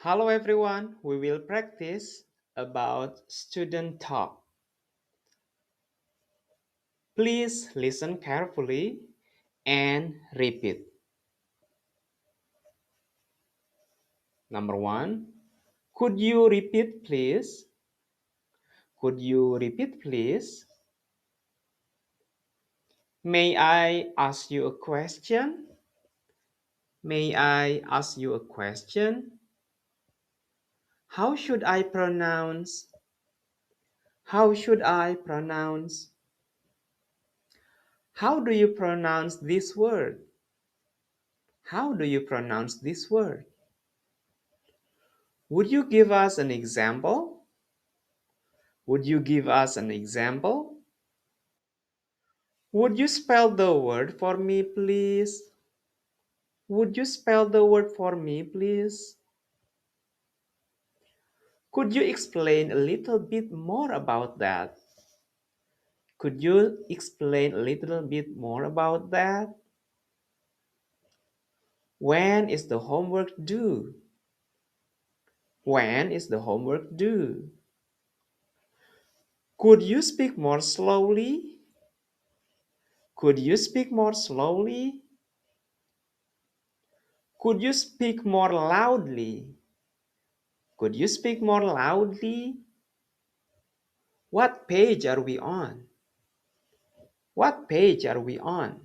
Hello everyone, we will practice about student talk. Please listen carefully and repeat. Number one, could you repeat please? Could you repeat please? May I ask you a question? May I ask you a question? How should I pronounce? How should I pronounce? How do you pronounce this word? How do you pronounce this word? Would you give us an example? Would you give us an example? Would you spell the word for me, please? Would you spell the word for me, please? Could you explain a little bit more about that? Could you explain a little bit more about that? When is the homework due? When is the homework due? Could you speak more slowly? Could you speak more slowly? Could you speak more loudly? Could you speak more loudly? What page are we on? What page are we on?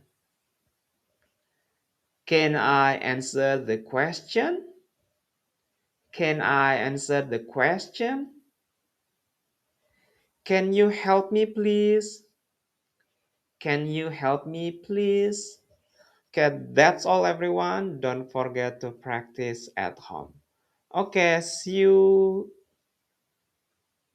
Can I answer the question? Can I answer the question? Can you help me, please? Can you help me, please? Okay, that's all, everyone. Don't forget to practice at home. Okay, see you